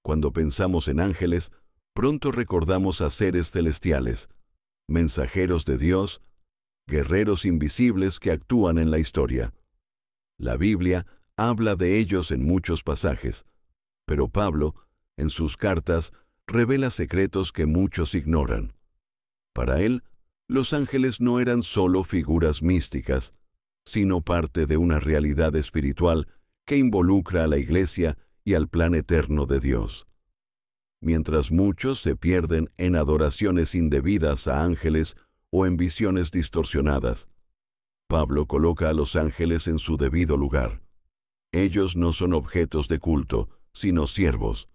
Cuando pensamos en ángeles, pronto recordamos a seres celestiales, mensajeros de Dios, guerreros invisibles que actúan en la historia. La Biblia habla de ellos en muchos pasajes, pero Pablo, en sus cartas, revela secretos que muchos ignoran. Para él, los ángeles no eran solo figuras místicas, sino parte de una realidad espiritual que involucra a la Iglesia y al plan eterno de Dios. Mientras muchos se pierden en adoraciones indebidas a ángeles o en visiones distorsionadas, Pablo coloca a los ángeles en su debido lugar. Ellos no son objetos de culto, sino siervos.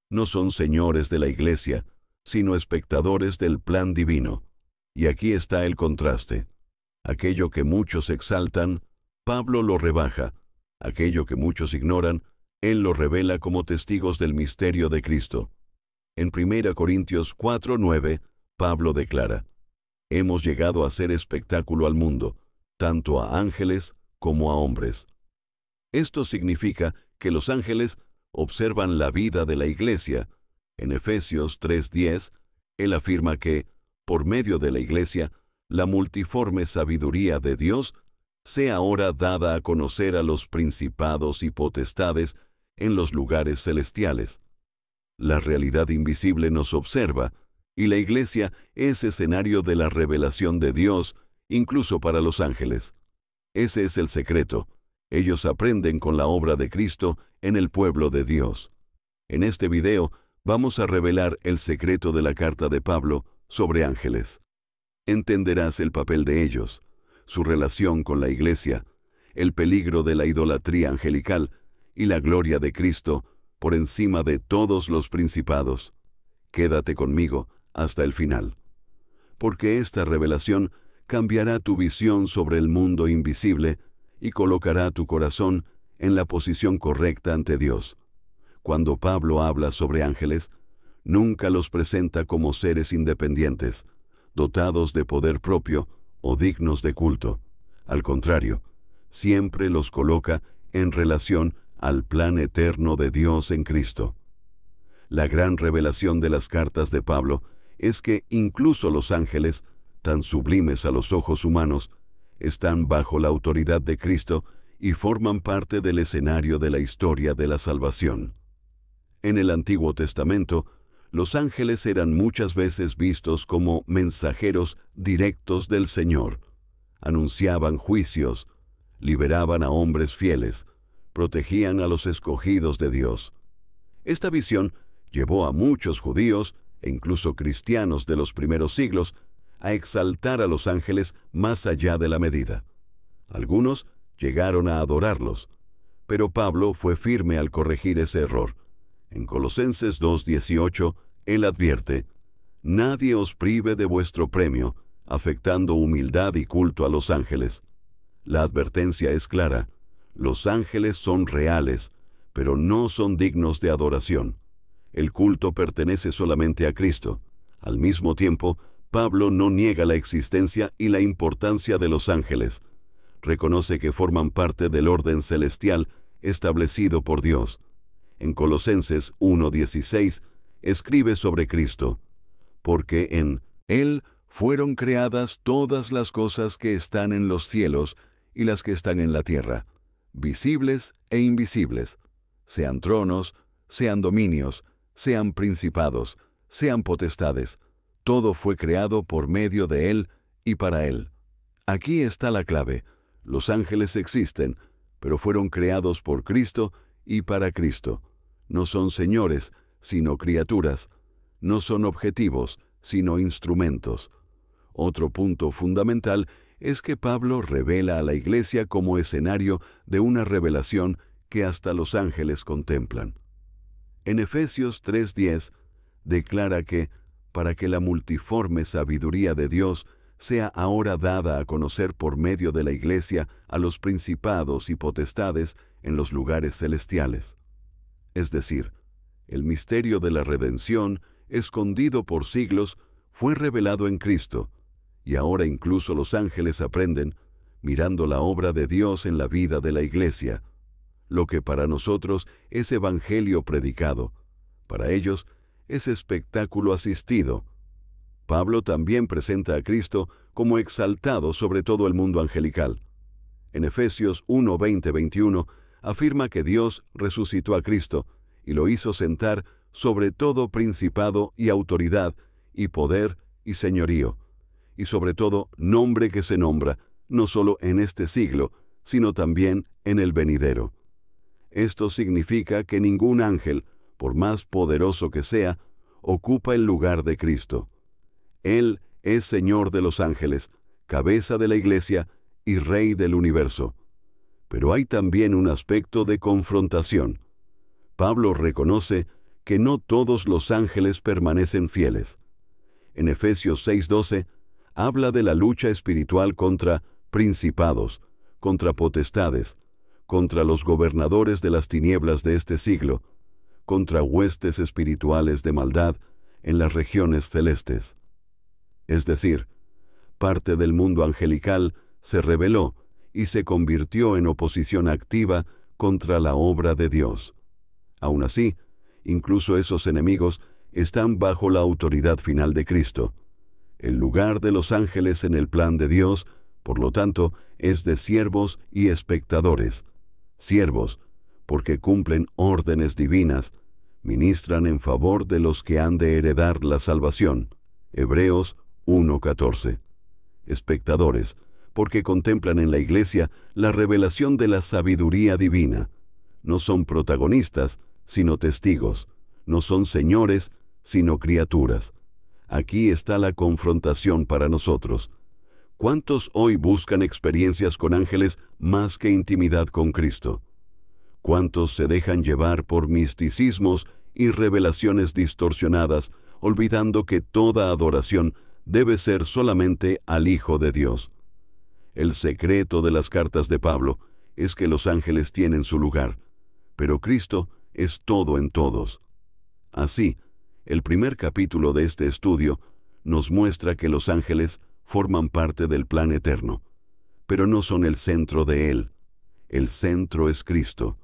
No son señores de la Iglesia, sino espectadores del plan divino. Y aquí está el contraste. Aquello que muchos exaltan, Pablo lo rebaja. Aquello que muchos ignoran, él lo revela como testigos del misterio de Cristo. En 1 Corintios 4:9, Pablo declara: hemos llegado a ser espectáculo al mundo, tanto a ángeles como a hombres. Esto significa que los ángeles observan la vida de la Iglesia. En Efesios 3:10, él afirma que, por medio de la Iglesia, la multiforme sabiduría de Dios sea ahora dada a conocer a los principados y potestades en los lugares celestiales. La realidad invisible nos observa, y la Iglesia es escenario de la revelación de Dios, incluso para los ángeles. Ese es el secreto. Ellos aprenden con la obra de Cristo en el pueblo de Dios. En este video vamos a revelar el secreto de la carta de Pablo sobre ángeles. Entenderás el papel de ellos, su relación con la Iglesia, el peligro de la idolatría angelical y la gloria de Cristo por encima de todos los principados. Quédate conmigo hasta el final, porque esta revelación cambiará tu visión sobre el mundo invisible y colocará tu corazón en la posición correcta ante Dios. Cuando Pablo habla sobre ángeles, nunca los presenta como seres independientes, dotados de poder propio o dignos de culto. Al contrario, siempre los coloca en relación al plan eterno de Dios en Cristo. La gran revelación de las cartas de Pablo es que incluso los ángeles, tan sublimes a los ojos humanos, están bajo la autoridad de Cristo y forman parte del escenario de la historia de la salvación. En el Antiguo Testamento, los ángeles eran muchas veces vistos como mensajeros directos del Señor. Anunciaban juicios, liberaban a hombres fieles, protegían a los escogidos de Dios. Esta visión llevó a muchos judíos e incluso cristianos de los primeros siglos a exaltar a los ángeles más allá de la medida. Algunos llegaron a adorarlos, pero Pablo fue firme al corregir ese error. En Colosenses 2:18, él advierte: nadie os prive de vuestro premio, afectando humildad y culto a los ángeles. La advertencia es clara: los ángeles son reales, pero no son dignos de adoración. El culto pertenece solamente a Cristo. Al mismo tiempo, Pablo no niega la existencia y la importancia de los ángeles. Reconoce que forman parte del orden celestial establecido por Dios. En Colosenses 1:16 escribe sobre Cristo: porque en Él fueron creadas todas las cosas que están en los cielos y las que están en la tierra, visibles e invisibles, sean tronos, sean dominios, sean principados, sean potestades. Todo fue creado por medio de Él y para Él. Aquí está la clave. Los ángeles existen, pero fueron creados por Cristo y para Cristo. No son señores, sino criaturas. No son objetivos, sino instrumentos. Otro punto fundamental es que Pablo revela a la Iglesia como escenario de una revelación que hasta los ángeles contemplan. En Efesios 3:10 declara que, para que la multiforme sabiduría de Dios sea ahora dada a conocer por medio de la Iglesia a los principados y potestades en los lugares celestiales. Es decir, el misterio de la redención, escondido por siglos, fue revelado en Cristo, y ahora incluso los ángeles aprenden, mirando la obra de Dios en la vida de la Iglesia. Lo que para nosotros es evangelio predicado, Para ellos, es espectáculo asistido. Pablo también presenta a Cristo como exaltado sobre todo el mundo angelical. En Efesios 1, 20, 21, afirma que Dios resucitó a Cristo y lo hizo sentar sobre todo principado y autoridad, y poder y señorío, y sobre todo nombre que se nombra, no solo en este siglo, sino también en el venidero. Esto significa que ningún ángel, por más poderoso que sea, ocupa el lugar de Cristo. Él es Señor de los ángeles, cabeza de la Iglesia y Rey del universo. Pero hay también un aspecto de confrontación. Pablo reconoce que no todos los ángeles permanecen fieles. En Efesios 6:12, habla de la lucha espiritual contra principados, contra potestades, contra los gobernadores de las tinieblas de este siglo, contra huestes espirituales de maldad en las regiones celestes. Es decir, parte del mundo angelical se rebeló y se convirtió en oposición activa contra la obra de Dios. Aún así, incluso esos enemigos están bajo la autoridad final de Cristo. El lugar de los ángeles en el plan de Dios, por lo tanto, es de siervos y espectadores. Siervos, porque cumplen órdenes divinas, ministran en favor de los que han de heredar la salvación. Hebreos 1:14. Espectadores, porque contemplan en la Iglesia la revelación de la sabiduría divina. No son protagonistas, sino testigos. No son señores, sino criaturas. Aquí está la confrontación para nosotros. ¿Cuántos hoy buscan experiencias con ángeles más que intimidad con Cristo? ¿Cuántos se dejan llevar por misticismos y revelaciones distorsionadas, olvidando que toda adoración debe ser solamente al Hijo de Dios? El secreto de las cartas de Pablo es que los ángeles tienen su lugar, pero Cristo es todo en todos. Así, el primer capítulo de este estudio nos muestra que los ángeles forman parte del plan eterno, pero no son el centro de él. El centro es Cristo,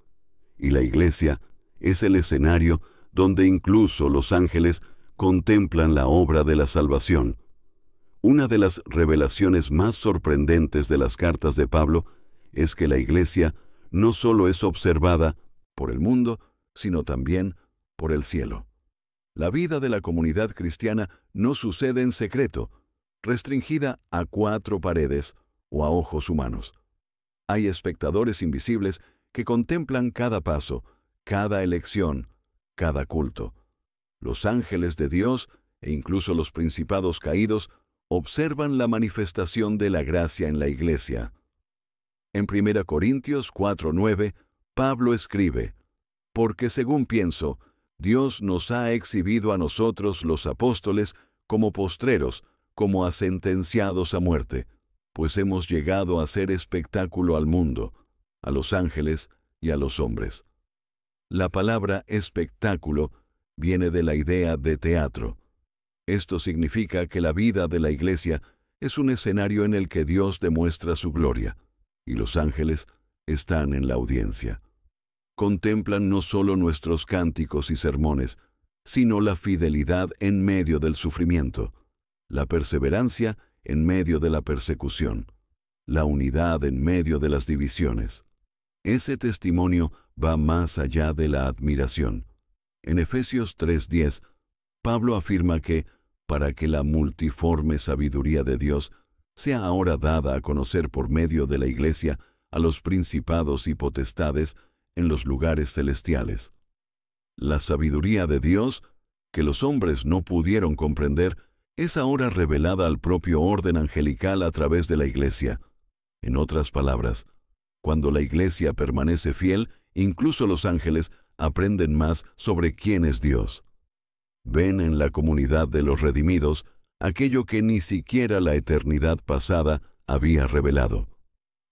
y la Iglesia es el escenario donde incluso los ángeles contemplan la obra de la salvación. Una de las revelaciones más sorprendentes de las cartas de Pablo es que la Iglesia no solo es observada por el mundo, sino también por el cielo. La vida de la comunidad cristiana no sucede en secreto, restringida a 4 paredes o a ojos humanos. Hay espectadores invisibles que contemplan cada paso, cada elección, cada culto. Los ángeles de Dios e incluso los principados caídos observan la manifestación de la gracia en la Iglesia. En 1 Corintios 4:9, Pablo escribe: «Porque según pienso, Dios nos ha exhibido a nosotros los apóstoles como postreros, como a sentenciados a muerte, pues hemos llegado a ser espectáculo al mundo, a los ángeles y a los hombres». La palabra espectáculo viene de la idea de teatro. Esto significa que la vida de la Iglesia es un escenario en el que Dios demuestra su gloria, y los ángeles están en la audiencia. Contemplan no solo nuestros cánticos y sermones, sino la fidelidad en medio del sufrimiento, la perseverancia en medio de la persecución, la unidad en medio de las divisiones. Ese testimonio va más allá de la admiración. En Efesios 3:10, Pablo afirma que, para que la multiforme sabiduría de Dios sea ahora dada a conocer por medio de la Iglesia a los principados y potestades en los lugares celestiales. La sabiduría de Dios, que los hombres no pudieron comprender, es ahora revelada al propio orden angelical a través de la Iglesia. En otras palabras, cuando la Iglesia permanece fiel, incluso los ángeles aprenden más sobre quién es Dios. Ven en la comunidad de los redimidos aquello que ni siquiera la eternidad pasada había revelado: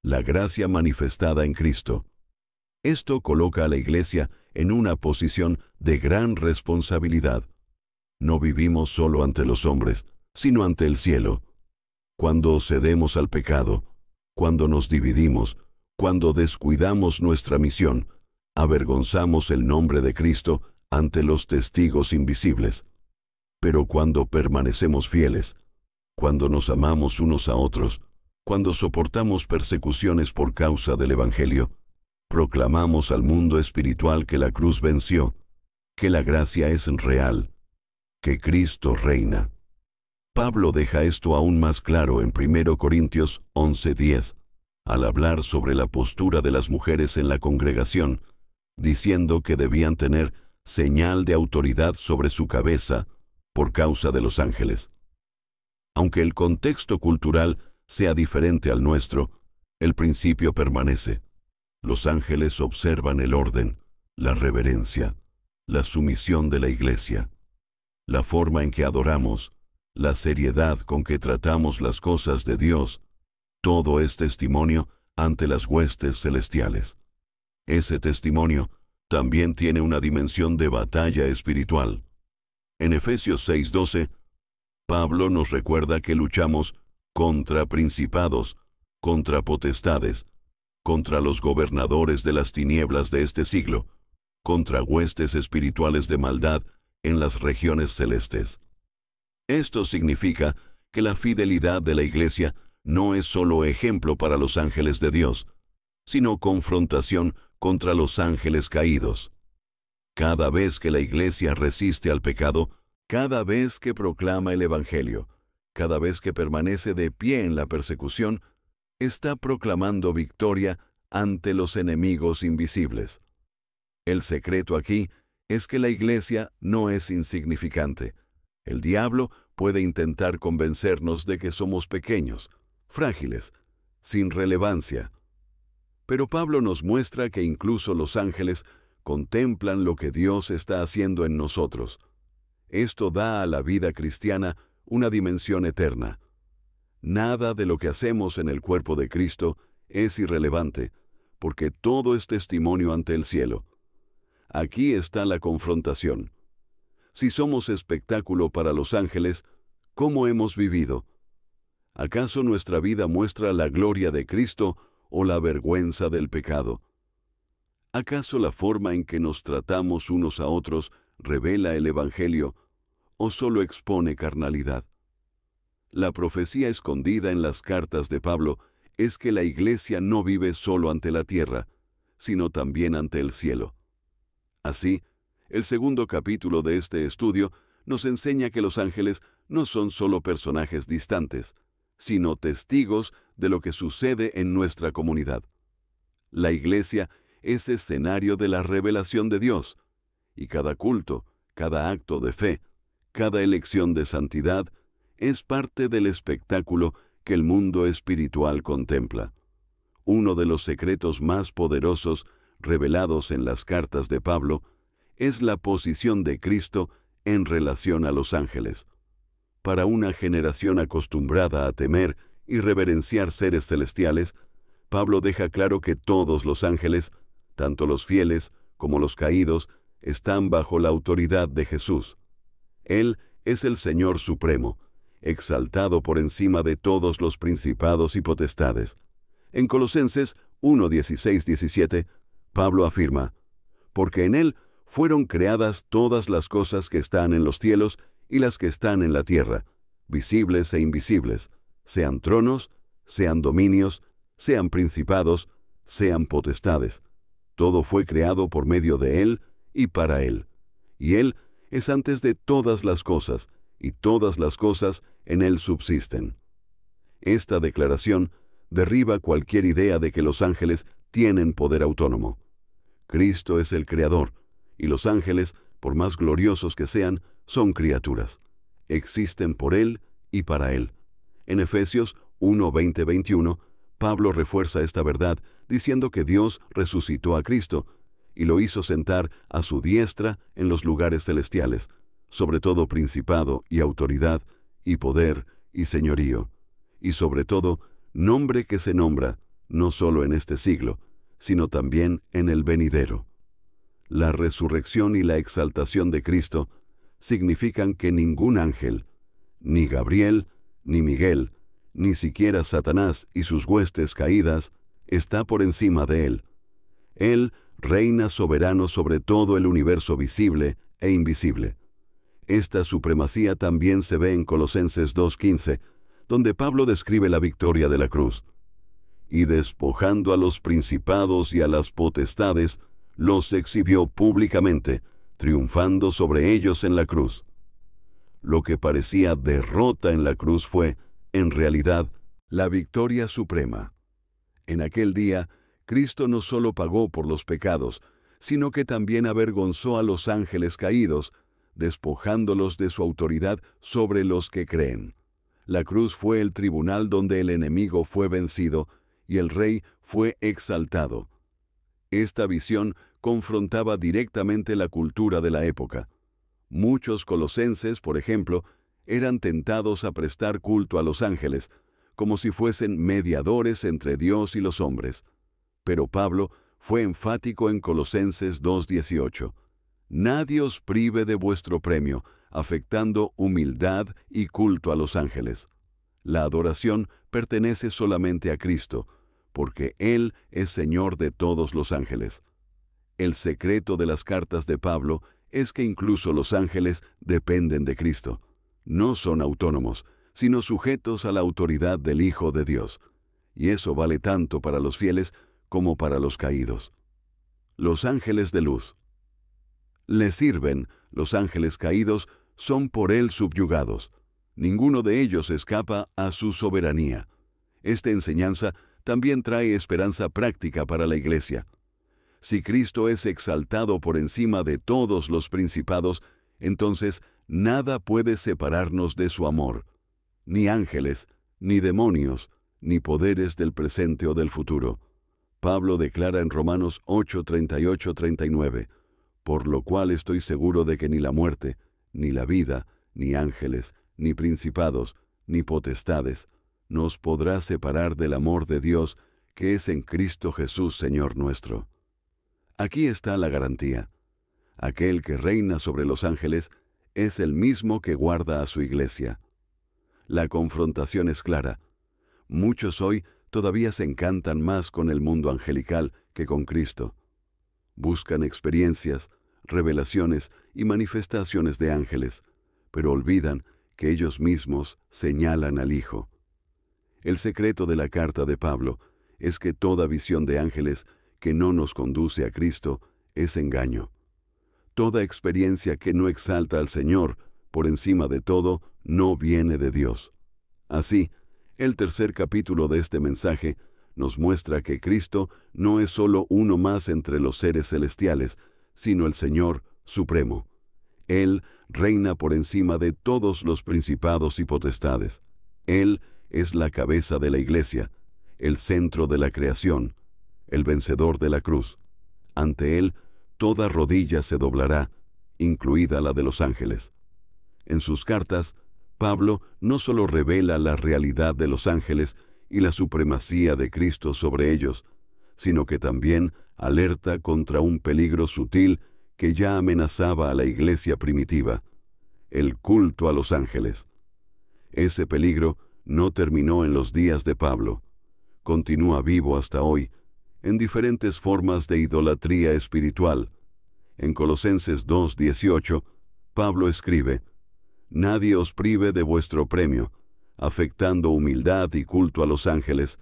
la gracia manifestada en Cristo. Esto coloca a la Iglesia en una posición de gran responsabilidad. No vivimos solo ante los hombres, sino ante el cielo. Cuando cedemos al pecado, cuando nos dividimos, cuando descuidamos nuestra misión, avergonzamos el nombre de Cristo ante los testigos invisibles. Pero cuando permanecemos fieles, cuando nos amamos unos a otros, cuando soportamos persecuciones por causa del Evangelio, proclamamos al mundo espiritual que la cruz venció, que la gracia es real, que Cristo reina. Pablo deja esto aún más claro en 1 Corintios 11:10, al hablar sobre la postura de las mujeres en la congregación, diciendo que debían tener señal de autoridad sobre su cabeza por causa de los ángeles. Aunque el contexto cultural sea diferente al nuestro, el principio permanece. Los ángeles observan el orden, la reverencia, la sumisión de la iglesia, la forma en que adoramos, la seriedad con que tratamos las cosas de Dios. Todo es testimonio ante las huestes celestiales. Ese testimonio también tiene una dimensión de batalla espiritual. En Efesios 6:12, Pablo nos recuerda que luchamos contra principados, contra potestades, contra los gobernadores de las tinieblas de este siglo, contra huestes espirituales de maldad en las regiones celestes. Esto significa que la fidelidad de la Iglesia no es solo ejemplo para los ángeles de Dios, sino confrontación contra los ángeles caídos. Cada vez que la Iglesia resiste al pecado, cada vez que proclama el Evangelio, cada vez que permanece de pie en la persecución, está proclamando victoria ante los enemigos invisibles. El secreto aquí es que la Iglesia no es insignificante. El diablo puede intentar convencernos de que somos pequeños, frágiles, sin relevancia. Pero Pablo nos muestra que incluso los ángeles contemplan lo que Dios está haciendo en nosotros. Esto da a la vida cristiana una dimensión eterna. Nada de lo que hacemos en el cuerpo de Cristo es irrelevante, porque todo es testimonio ante el cielo. Aquí está la confrontación. Si somos espectáculo para los ángeles, ¿cómo hemos vivido? ¿Acaso nuestra vida muestra la gloria de Cristo o la vergüenza del pecado? ¿Acaso la forma en que nos tratamos unos a otros revela el Evangelio o solo expone carnalidad? La profecía escondida en las cartas de Pablo es que la Iglesia no vive solo ante la tierra, sino también ante el cielo. Así, el segundo capítulo de este estudio nos enseña que los ángeles no son solo personajes distantes, sino testigos de lo que sucede en nuestra comunidad. La Iglesia es escenario de la revelación de Dios, y cada culto, cada acto de fe, cada elección de santidad, es parte del espectáculo que el mundo espiritual contempla. Uno de los secretos más poderosos revelados en las cartas de Pablo es la posición de Cristo en relación a los ángeles. Para una generación acostumbrada a temer y reverenciar seres celestiales, Pablo deja claro que todos los ángeles, tanto los fieles como los caídos, están bajo la autoridad de Jesús. Él es el Señor Supremo, exaltado por encima de todos los principados y potestades. En Colosenses 1:16-17, Pablo afirma: «Porque en Él fueron creadas todas las cosas que están en los cielos y las que están en la tierra, visibles e invisibles, sean tronos, sean dominios, sean principados, sean potestades. Todo fue creado por medio de Él y para Él. Y Él es antes de todas las cosas, y todas las cosas en Él subsisten». Esta declaración derriba cualquier idea de que los ángeles tienen poder autónomo. Cristo es el Creador, y los ángeles, por más gloriosos que sean, son criaturas. Existen por Él y para Él. En Efesios 1:20-21, Pablo refuerza esta verdad diciendo que Dios resucitó a Cristo y lo hizo sentar a su diestra en los lugares celestiales, sobre todo principado y autoridad, y poder y señorío, y sobre todo nombre que se nombra, no solo en este siglo, sino también en el venidero. La resurrección y la exaltación de Cristo significan que ningún ángel, ni Gabriel, ni Miguel, ni siquiera Satanás y sus huestes caídas, está por encima de Él. Él reina soberano sobre todo el universo visible e invisible. Esta supremacía también se ve en Colosenses 2:15, donde Pablo describe la victoria de la cruz. Y despojando a los principados y a las potestades, los exhibió públicamente, triunfando sobre ellos en la cruz. Lo que parecía derrota en la cruz fue, en realidad, la victoria suprema. En aquel día, Cristo no solo pagó por los pecados, sino que también avergonzó a los ángeles caídos, despojándolos de su autoridad sobre los que creen. La cruz fue el tribunal donde el enemigo fue vencido y el rey fue exaltado. Esta visión confrontaba directamente la cultura de la época. Muchos colosenses, por ejemplo, eran tentados a prestar culto a los ángeles, como si fuesen mediadores entre Dios y los hombres. Pero Pablo fue enfático en Colosenses 2:18. Nadie os prive de vuestro premio, afectando humildad y culto a los ángeles. La adoración pertenece solamente a Cristo, porque Él es Señor de todos los ángeles. El secreto de las cartas de Pablo es que incluso los ángeles dependen de Cristo. No son autónomos, sino sujetos a la autoridad del Hijo de Dios. Y eso vale tanto para los fieles como para los caídos. Los ángeles de luz. Les sirven, los ángeles caídos son por Él subyugados. Ninguno de ellos escapa a su soberanía. Esta enseñanza también trae esperanza práctica para la Iglesia. Si Cristo es exaltado por encima de todos los principados, entonces nada puede separarnos de su amor. Ni ángeles, ni demonios, ni poderes del presente o del futuro. Pablo declara en Romanos 8:38-39, por lo cual estoy seguro de que ni la muerte, ni la vida, ni ángeles, ni principados, ni potestades, nos podrá separar del amor de Dios que es en Cristo Jesús, Señor nuestro. Aquí está la garantía. Aquel que reina sobre los ángeles es el mismo que guarda a su iglesia. La confrontación es clara. Muchos hoy todavía se encantan más con el mundo angelical que con Cristo. Buscan experiencias, revelaciones y manifestaciones de ángeles, pero olvidan que ellos mismos señalan al Hijo. El secreto de la carta de Pablo es que toda visión de ángeles que no nos conduce a Cristo es engaño. Toda experiencia que no exalta al Señor por encima de todo no viene de Dios. Así, el tercer capítulo de este mensaje nos muestra que Cristo no es solo uno más entre los seres celestiales, sino el Señor Supremo. Él reina por encima de todos los principados y potestades. Él es la cabeza de la Iglesia, el centro de la creación, el vencedor de la cruz. Ante Él, toda rodilla se doblará, incluida la de los ángeles. En sus cartas, Pablo no solo revela la realidad de los ángeles y la supremacía de Cristo sobre ellos, sino que también alerta contra un peligro sutil que ya amenazaba a la iglesia primitiva, el culto a los ángeles. Ese peligro no terminó en los días de Pablo. Continúa vivo hasta hoy, en diferentes formas de idolatría espiritual. En Colosenses 2:18, Pablo escribe: Nadie os prive de vuestro premio, afectando humildad y culto a los ángeles,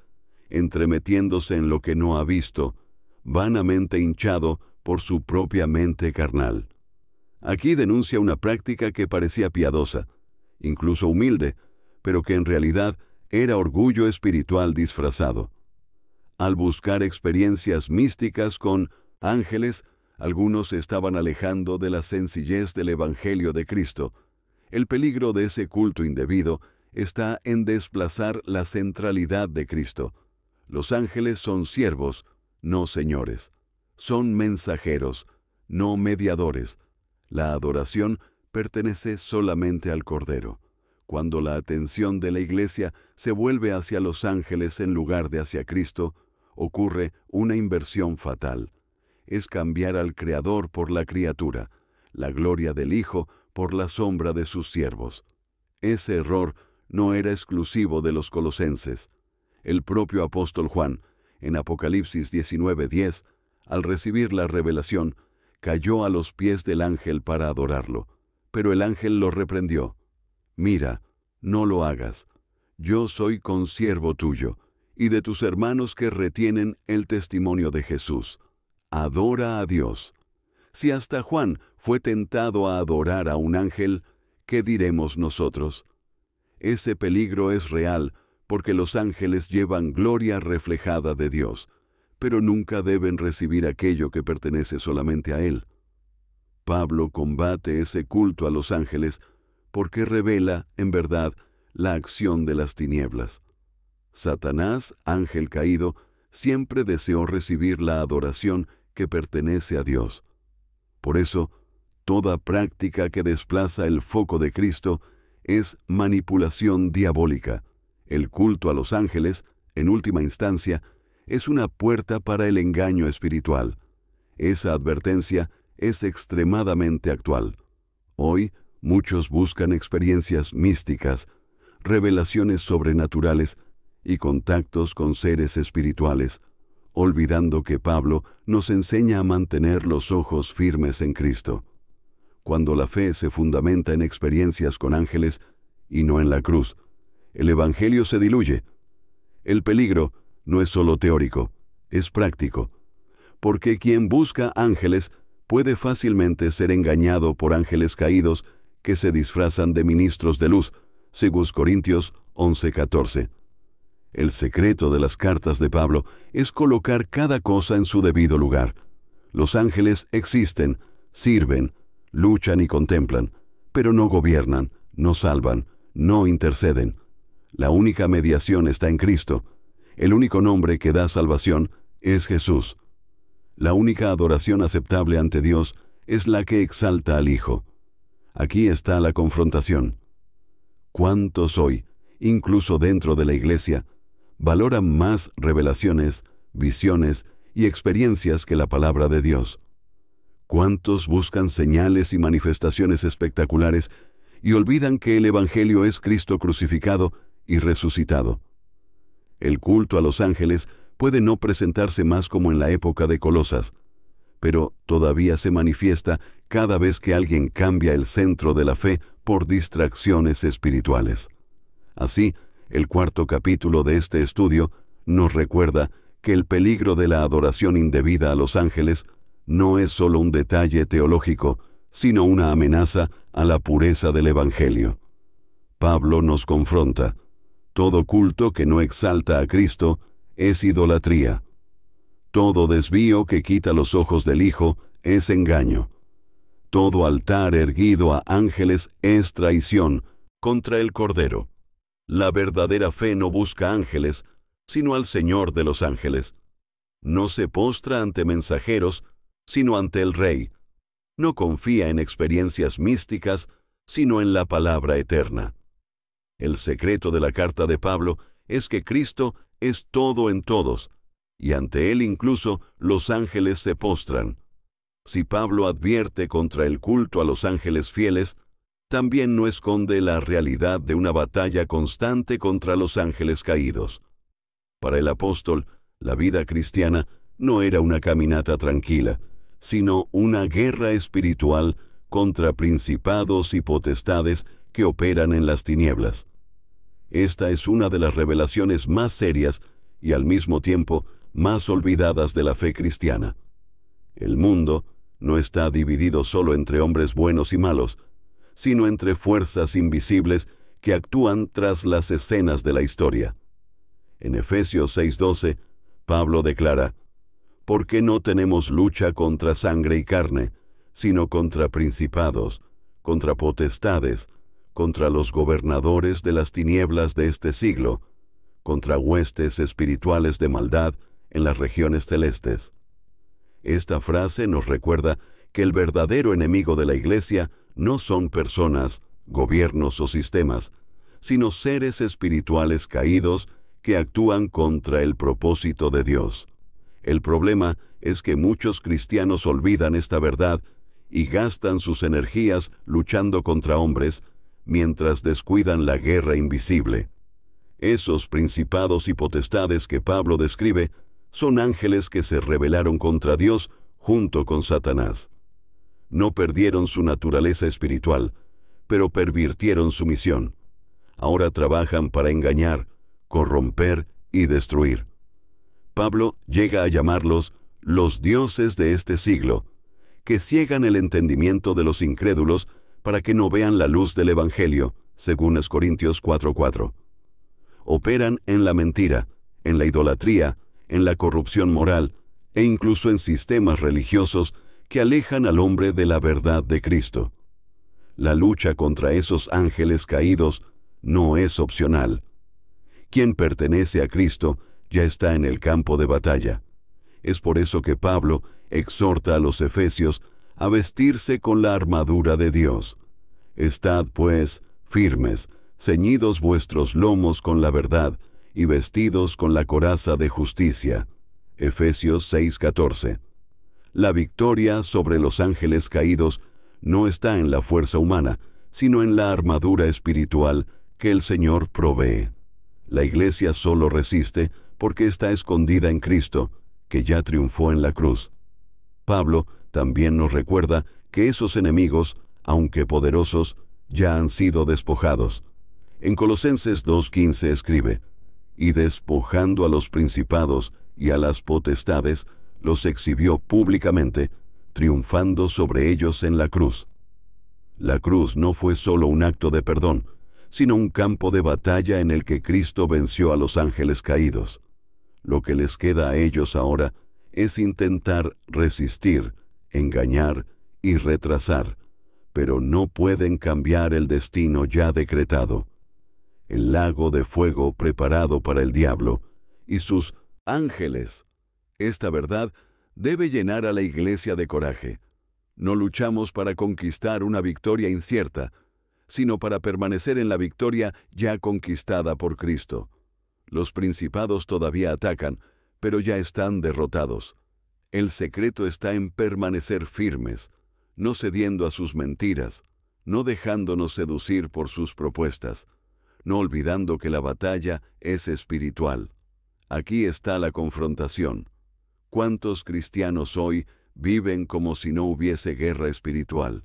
entremetiéndose en lo que no ha visto, vanamente hinchado por su propia mente carnal. Aquí denuncia una práctica que parecía piadosa, incluso humilde, pero que en realidad era orgullo espiritual disfrazado. Al buscar experiencias místicas con ángeles, algunos se estaban alejando de la sencillez del Evangelio de Cristo. El peligro de ese culto indebido está en desplazar la centralidad de Cristo. Los ángeles son siervos, no señores. Son mensajeros, no mediadores. La adoración pertenece solamente al Cordero. Cuando la atención de la Iglesia se vuelve hacia los ángeles en lugar de hacia Cristo, ocurre una inversión fatal. Es cambiar al Creador por la criatura, la gloria del Hijo por la sombra de sus siervos. Ese error no era exclusivo de los colosenses. El propio apóstol Juan, en Apocalipsis 19:10, al recibir la revelación, cayó a los pies del ángel para adorarlo, pero el ángel lo reprendió. «Mira, no lo hagas. Yo soy consiervo tuyo y de tus hermanos que retienen el testimonio de Jesús. Adora a Dios». Si hasta Juan fue tentado a adorar a un ángel, ¿qué diremos nosotros? Ese peligro es real porque los ángeles llevan gloria reflejada de Dios, pero nunca deben recibir aquello que pertenece solamente a Él. Pablo combate ese culto a los ángeles porque revela, en verdad, la acción de las tinieblas. Satanás, ángel caído, siempre deseó recibir la adoración que pertenece a Dios. Por eso, toda práctica que desplaza el foco de Cristo es manipulación diabólica. El culto a los ángeles, en última instancia, es una puerta para el engaño espiritual. Esa advertencia es extremadamente actual. Hoy, muchos buscan experiencias místicas, revelaciones sobrenaturales y contactos con seres espirituales, olvidando que Pablo nos enseña a mantener los ojos firmes en Cristo. Cuando la fe se fundamenta en experiencias con ángeles y no en la cruz, el Evangelio se diluye. El peligro no es solo teórico, es práctico, porque quien busca ángeles puede fácilmente ser engañado por ángeles caídos que se disfrazan de ministros de luz, según Corintios 11:14. El secreto de las cartas de Pablo es colocar cada cosa en su debido lugar. Los ángeles existen, sirven, luchan y contemplan, pero no gobiernan, no salvan, no interceden. La única mediación está en Cristo. El único nombre que da salvación es Jesús. La única adoración aceptable ante Dios es la que exalta al Hijo. Aquí está la confrontación. ¿Cuántos hoy, incluso dentro de la iglesia, valoran más revelaciones, visiones y experiencias que la palabra de Dios? ¿Cuántos buscan señales y manifestaciones espectaculares y olvidan que el Evangelio es Cristo crucificado y resucitado? El culto a los ángeles puede no presentarse más como en la época de Colosas, pero todavía se manifiesta cada vez que alguien cambia el centro de la fe por distracciones espirituales. Así, el cuarto capítulo de este estudio nos recuerda que el peligro de la adoración indebida a los ángeles no es solo un detalle teológico, sino una amenaza a la pureza del Evangelio. Pablo nos confronta. Todo culto que no exalta a Cristo es idolatría. Todo desvío que quita los ojos del Hijo es engaño. Todo altar erguido a ángeles es traición contra el Cordero. La verdadera fe no busca ángeles, sino al Señor de los ángeles. No se postra ante mensajeros, sino ante el Rey. No confía en experiencias místicas, sino en la palabra eterna. El secreto de la carta de Pablo es que Cristo es todo en todos, y ante Él incluso los ángeles se postran. Si Pablo advierte contra el culto a los ángeles fieles, también no esconde la realidad de una batalla constante contra los ángeles caídos. Para el apóstol, la vida cristiana no era una caminata tranquila, sino una guerra espiritual contra principados y potestades que operan en las tinieblas. Esta es una de las revelaciones más serias y al mismo tiempo más olvidadas de la fe cristiana. El mundo no está dividido solo entre hombres buenos y malos, sino entre fuerzas invisibles que actúan tras las escenas de la historia. En Efesios 6:12, Pablo declara: «Porque no tenemos lucha contra sangre y carne, sino contra principados, contra potestades, contra los gobernadores de las tinieblas de este siglo, contra huestes espirituales de maldad en las regiones celestes». Esta frase nos recuerda que el verdadero enemigo de la Iglesia no son personas, gobiernos o sistemas, sino seres espirituales caídos que actúan contra el propósito de Dios. El problema es que muchos cristianos olvidan esta verdad y gastan sus energías luchando contra hombres, mientras descuidan la guerra invisible. Esos principados y potestades que Pablo describe son ángeles que se rebelaron contra Dios junto con Satanás. No perdieron su naturaleza espiritual, pero pervirtieron su misión. Ahora trabajan para engañar, corromper y destruir. Pablo llega a llamarlos los dioses de este siglo, que ciegan el entendimiento de los incrédulos para que no vean la luz del Evangelio, según Corintios 4:4. Operan en la mentira, en la idolatría, en la corrupción moral e incluso en sistemas religiosos que alejan al hombre de la verdad de Cristo. La lucha contra esos ángeles caídos no es opcional. Quien pertenece a Cristo ya está en el campo de batalla. Es por eso que Pablo exhorta a los efesios a vestirse con la armadura de Dios. Estad, pues, firmes, ceñidos vuestros lomos con la verdad y vestidos con la coraza de justicia. Efesios 6:14. La victoria sobre los ángeles caídos no está en la fuerza humana, sino en la armadura espiritual que el Señor provee. La Iglesia solo resiste porque está escondida en Cristo, que ya triunfó en la cruz. Pablo también nos recuerda que esos enemigos, aunque poderosos, ya han sido despojados. En Colosenses 2:15 escribe: «Y despojando a los principados y a las potestades, los exhibió públicamente, triunfando sobre ellos en la cruz». La cruz no fue solo un acto de perdón, sino un campo de batalla en el que Cristo venció a los ángeles caídos. Lo que les queda a ellos ahora es intentar resistir, engañar y retrasar, pero no pueden cambiar el destino ya decretado. El lago de fuego preparado para el diablo y sus ángeles. Esta verdad debe llenar a la Iglesia de coraje. No luchamos para conquistar una victoria incierta, sino para permanecer en la victoria ya conquistada por Cristo. Los principados todavía atacan, pero ya están derrotados. El secreto está en permanecer firmes, no cediendo a sus mentiras, no dejándonos seducir por sus propuestas, no olvidando que la batalla es espiritual. Aquí está la confrontación. ¿Cuántos cristianos hoy viven como si no hubiese guerra espiritual?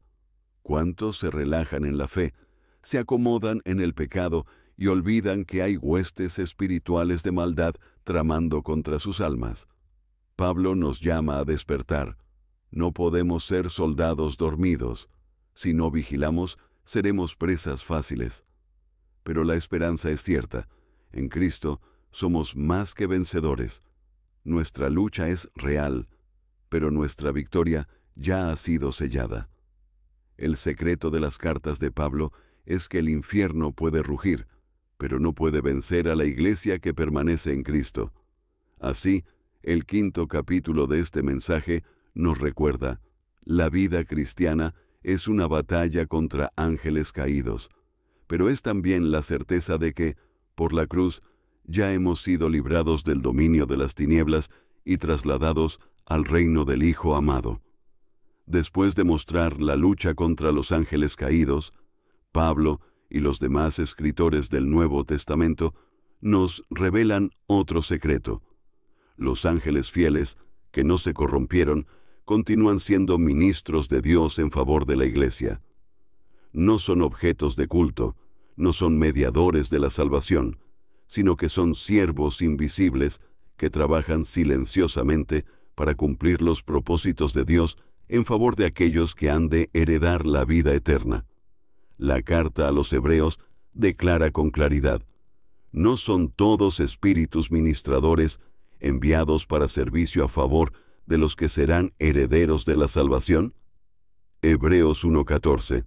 ¿Cuántos se relajan en la fe, se acomodan en el pecado y olvidan que hay huestes espirituales de maldad tramando contra sus almas? Pablo nos llama a despertar. No podemos ser soldados dormidos. Si no vigilamos, seremos presas fáciles. Pero la esperanza es cierta. En Cristo somos más que vencedores. Nuestra lucha es real, pero nuestra victoria ya ha sido sellada. El secreto de las cartas de Pablo es que el infierno puede rugir, pero no puede vencer a la Iglesia que permanece en Cristo. Así, el 5º capítulo de este mensaje nos recuerda: la vida cristiana es una batalla contra ángeles caídos, pero es también la certeza de que, por la cruz, ya hemos sido librados del dominio de las tinieblas y trasladados al reino del Hijo amado. Después de mostrar la lucha contra los ángeles caídos, Pablo y los demás escritores del Nuevo Testamento nos revelan otro secreto. Los ángeles fieles, que no se corrompieron, continúan siendo ministros de Dios en favor de la Iglesia. No son objetos de culto, no son mediadores de la salvación, sino que son siervos invisibles que trabajan silenciosamente para cumplir los propósitos de Dios en favor de aquellos que han de heredar la vida eterna. La carta a los Hebreos declara con claridad: ¿no son todos espíritus ministradores enviados para servicio a favor de los que serán herederos de la salvación? Hebreos 1:14.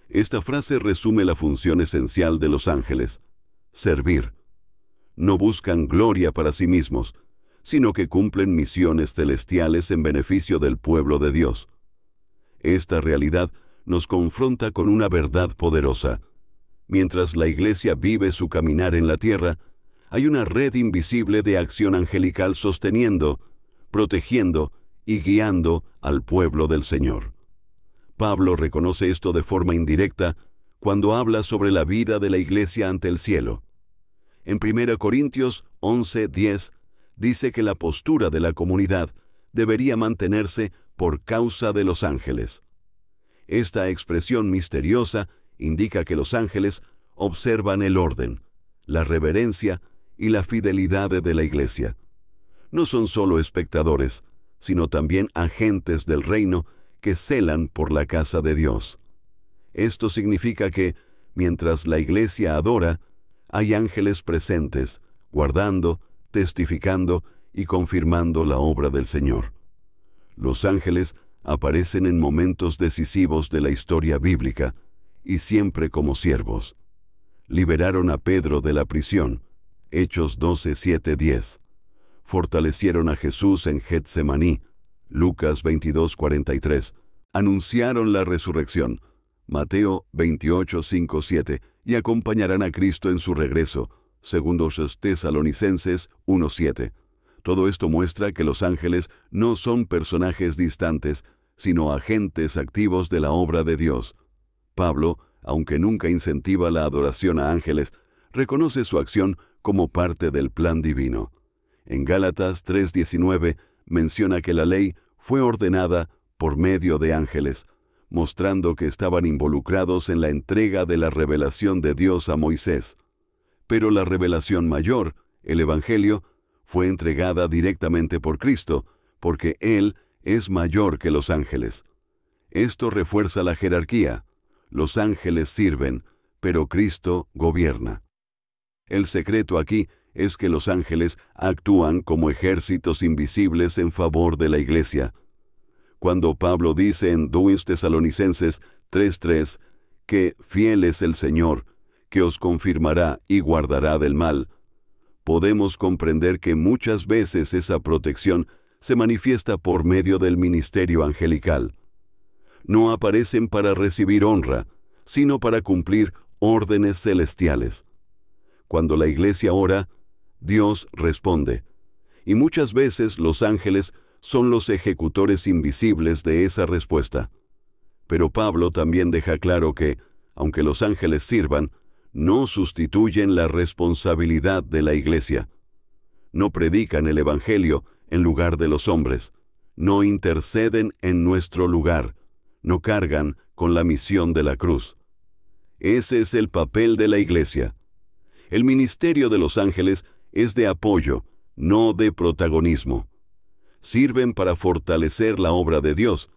Esta frase resume la función esencial de los ángeles: servir. No buscan gloria para sí mismos, sino que cumplen misiones celestiales en beneficio del pueblo de Dios. Esta realidad nos confronta con una verdad poderosa. Mientras la Iglesia vive su caminar en la tierra, hay una red invisible de acción angelical sosteniendo, protegiendo y guiando al pueblo del Señor. Pablo reconoce esto de forma indirecta cuando habla sobre la vida de la Iglesia ante el cielo. En 1 Corintios 11:10 dice que la postura de la comunidad debería mantenerse por causa de los ángeles. Esta expresión misteriosa indica que los ángeles observan el orden, la reverencia y la fidelidad de la Iglesia. No son solo espectadores, sino también agentes del reino que celan por la casa de Dios. Esto significa que, mientras la Iglesia adora, hay ángeles presentes, guardando, testificando y confirmando la obra del Señor. Los ángeles aparecen en momentos decisivos de la historia bíblica y siempre como siervos. Liberaron a Pedro de la prisión, Hechos 12, 7, 10. Fortalecieron a Jesús en Getsemaní, Lucas 22, 43. Anunciaron la resurrección, Mateo 28, 5, 7, y acompañarán a Cristo en su regreso, Segundos Tesalonicenses 1, 7. Todo esto muestra que los ángeles no son personajes distantes, sino agentes activos de la obra de Dios. Pablo, aunque nunca incentiva la adoración a ángeles, reconoce su acción como parte del plan divino. En Gálatas 3:19 menciona que la ley fue ordenada por medio de ángeles, mostrando que estaban involucrados en la entrega de la revelación de Dios a Moisés. Pero la revelación mayor, el Evangelio, fue entregada directamente por Cristo, porque Él es mayor que los ángeles. Esto refuerza la jerarquía. Los ángeles sirven, pero Cristo gobierna. El secreto aquí es que los ángeles actúan como ejércitos invisibles en favor de la Iglesia. Cuando Pablo dice en 2 Tesalonicenses 3:3 que fiel es el Señor, que os confirmará y guardará del mal, podemos comprender que muchas veces esa protección se manifiesta por medio del ministerio angelical. No aparecen para recibir honra, sino para cumplir órdenes celestiales. Cuando la Iglesia ora, Dios responde, y muchas veces los ángeles son los ejecutores invisibles de esa respuesta. Pero Pablo también deja claro que, aunque los ángeles sirvan, no sustituyen la responsabilidad de la Iglesia. No predican el Evangelio en lugar de los hombres, no interceden en nuestro lugar, no cargan con la misión de la cruz. Ese es el papel de la Iglesia. El ministerio de los ángeles es de apoyo, no de protagonismo. Sirven para fortalecer la obra de Dios,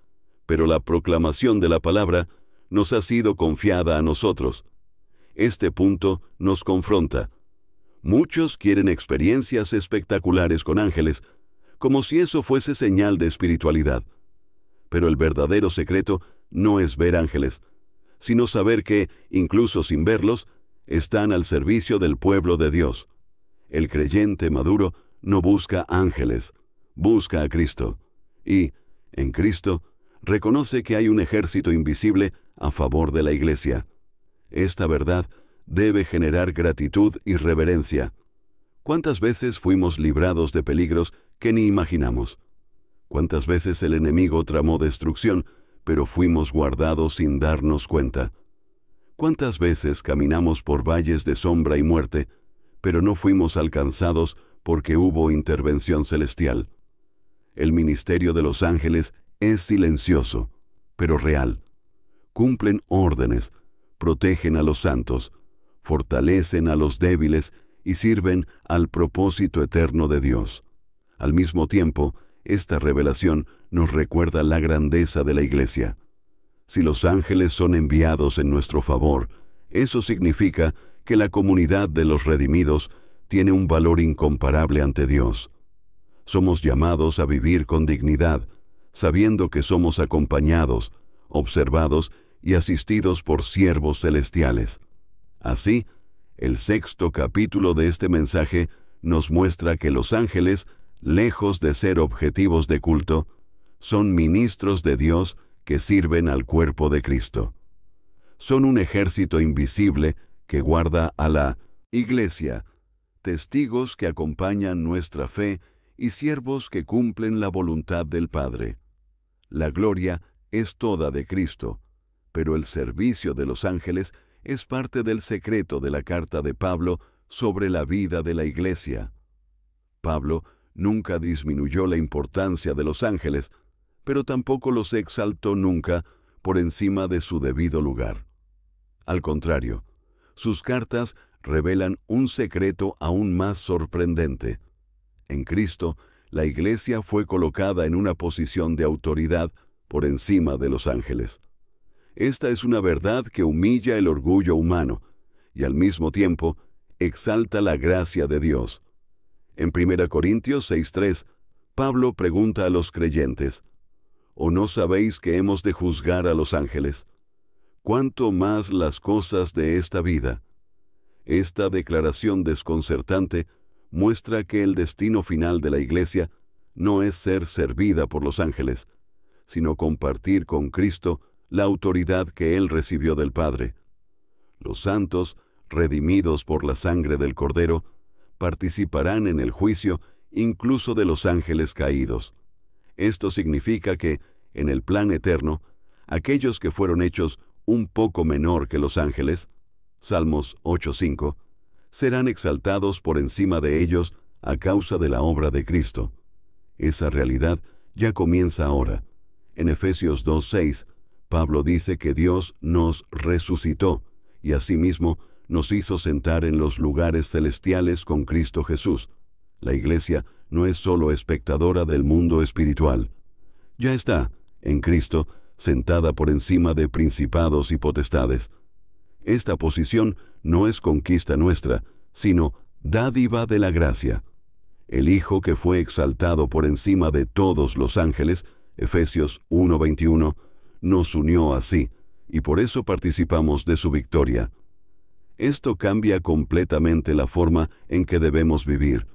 pero la proclamación de la palabra nos ha sido confiada a nosotros. Este punto nos confronta. Muchos quieren experiencias espectaculares con ángeles, como si eso fuese señal de espiritualidad. Pero el verdadero secreto no es ver ángeles, sino saber que, incluso sin verlos, están al servicio del pueblo de Dios. El creyente maduro no busca ángeles, busca a Cristo. Y, en Cristo, reconoce que hay un ejército invisible a favor de la Iglesia. Esta verdad debe generar gratitud y reverencia. ¿Cuántas veces fuimos librados de peligros que ni imaginamos? ¿Cuántas veces el enemigo tramó destrucción, pero fuimos guardados sin darnos cuenta? ¿Cuántas veces caminamos por valles de sombra y muerte, pero no fuimos alcanzados porque hubo intervención celestial? El ministerio de los ángeles es silencioso, pero real. Cumplen órdenes, protegen a los santos, fortalecen a los débiles y sirven al propósito eterno de Dios. Al mismo tiempo, esta revelación nos recuerda la grandeza de la Iglesia. Si los ángeles son enviados en nuestro favor, eso significa que la comunidad de los redimidos tiene un valor incomparable ante Dios. Somos llamados a vivir con dignidad, sabiendo que somos acompañados, observados y asistidos por siervos celestiales. Así, el 6º capítulo de este mensaje nos muestra que los ángeles, lejos de ser objetivos de culto, son ministros de Dios que sirven al cuerpo de Cristo. Son un ejército invisible que guarda a la Iglesia, testigos que acompañan nuestra fe y siervos que cumplen la voluntad del Padre. La gloria es toda de Cristo, pero el servicio de los ángeles es parte del secreto de la carta de Pablo sobre la vida de la Iglesia. Pablo nunca disminuyó la importancia de los ángeles, pero tampoco los exaltó nunca por encima de su debido lugar. Al contrario, sus cartas revelan un secreto aún más sorprendente. En Cristo, la Iglesia fue colocada en una posición de autoridad por encima de los ángeles. Esta es una verdad que humilla el orgullo humano y al mismo tiempo exalta la gracia de Dios. En 1 Corintios 6:3, Pablo pregunta a los creyentes, ¿o no sabéis que hemos de juzgar a los ángeles? ¿Cuánto más las cosas de esta vida? Esta declaración desconcertante muestra que el destino final de la Iglesia no es ser servida por los ángeles, sino compartir con Cristo la autoridad que Él recibió del Padre. Los santos, redimidos por la sangre del Cordero, participarán en el juicio incluso de los ángeles caídos. Esto significa que, en el plan eterno, aquellos que fueron hechos un poco menor que los ángeles, Salmos 8:5, serán exaltados por encima de ellos a causa de la obra de Cristo. Esa realidad ya comienza ahora. En Efesios 2:6, Pablo dice que Dios nos resucitó y asimismo nos hizo sentar en los lugares celestiales con Cristo Jesús. La Iglesia no es solo espectadora del mundo espiritual. Ya está, en Cristo, sentada por encima de principados y potestades. Esta posición no es conquista nuestra, sino dádiva de la gracia. El Hijo que fue exaltado por encima de todos los ángeles, Efesios 1:21, nos unió así, y por eso participamos de su victoria. Esto cambia completamente la forma en que debemos vivir,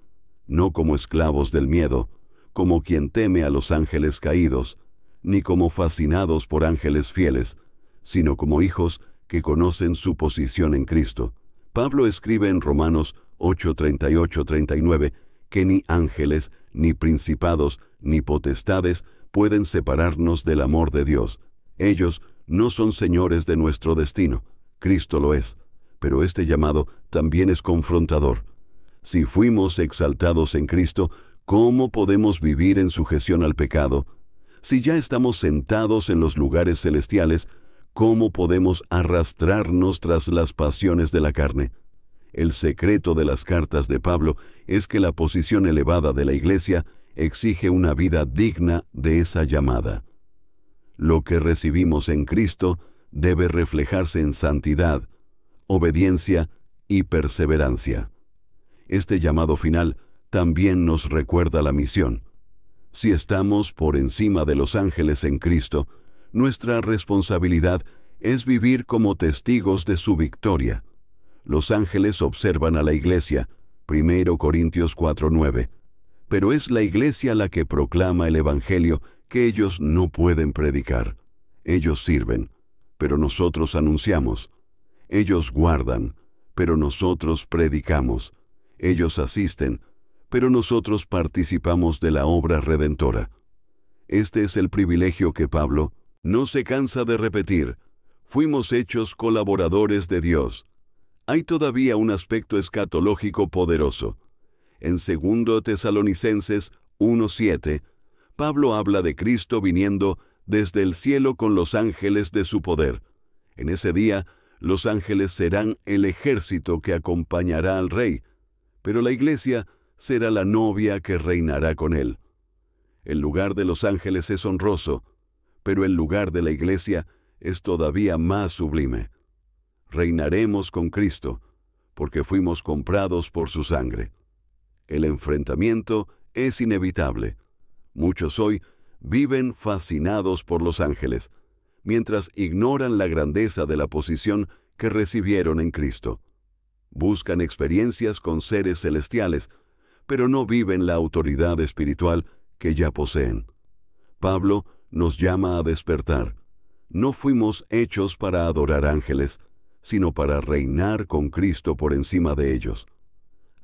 no como esclavos del miedo, como quien teme a los ángeles caídos, ni como fascinados por ángeles fieles, sino como hijos que conocen su posición en Cristo. Pablo escribe en Romanos 8:38-39 que ni ángeles, ni principados, ni potestades pueden separarnos del amor de Dios. Ellos no son señores de nuestro destino, Cristo lo es, pero este llamado también es confrontador. Si fuimos exaltados en Cristo, ¿cómo podemos vivir en sujeción al pecado? Si ya estamos sentados en los lugares celestiales, ¿cómo podemos arrastrarnos tras las pasiones de la carne? El secreto de las cartas de Pablo es que la posición elevada de la Iglesia exige una vida digna de esa llamada. Lo que recibimos en Cristo debe reflejarse en santidad, obediencia y perseverancia. Este llamado final también nos recuerda la misión. Si estamos por encima de los ángeles en Cristo, nuestra responsabilidad es vivir como testigos de su victoria. Los ángeles observan a la Iglesia, 1 Corintios 4:9, pero es la Iglesia la que proclama el Evangelio que ellos no pueden predicar. Ellos sirven, pero nosotros anunciamos. Ellos guardan, pero nosotros predicamos. Ellos asisten, pero nosotros participamos de la obra redentora. Este es el privilegio que Pablo no se cansa de repetir. Fuimos hechos colaboradores de Dios. Hay todavía un aspecto escatológico poderoso. En 2 Tesalonicenses 1:7, Pablo habla de Cristo viniendo desde el cielo con los ángeles de su poder. En ese día, los ángeles serán el ejército que acompañará al rey, pero la Iglesia será la novia que reinará con él. El lugar de los ángeles es honroso, pero el lugar de la Iglesia es todavía más sublime. Reinaremos con Cristo, porque fuimos comprados por su sangre. El enfrentamiento es inevitable. Muchos hoy viven fascinados por los ángeles, mientras ignoran la grandeza de la posición que recibieron en Cristo. Buscan experiencias con seres celestiales, pero no viven la autoridad espiritual que ya poseen. Pablo nos llama a despertar. No fuimos hechos para adorar ángeles, sino para reinar con Cristo por encima de ellos.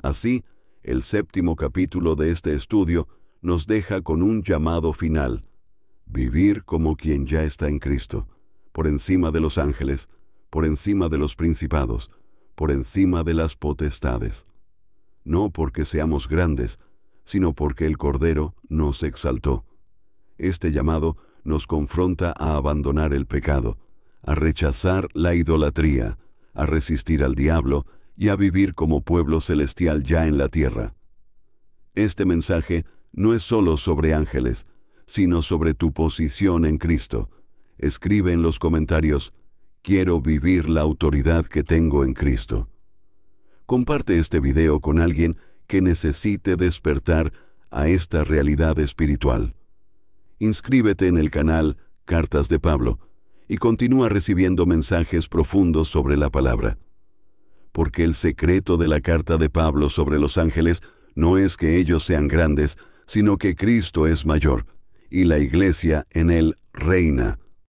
Así, el 7º capítulo de este estudio nos deja con un llamado final: vivir como quien ya está en Cristo, por encima de los ángeles, por encima de los principados, por encima de las potestades. No porque seamos grandes, sino porque el Cordero nos exaltó. Este llamado nos confronta a abandonar el pecado, a rechazar la idolatría, a resistir al diablo y a vivir como pueblo celestial ya en la tierra. Este mensaje no es solo sobre ángeles, sino sobre tu posición en Cristo. Escribe en los comentarios: quiero vivir la autoridad que tengo en Cristo. Comparte este video con alguien que necesite despertar a esta realidad espiritual. Inscríbete en el canal Cartas de Pablo y continúa recibiendo mensajes profundos sobre la palabra. Porque el secreto de la carta de Pablo sobre los ángeles no es que ellos sean grandes, sino que Cristo es mayor, y la iglesia en él reina.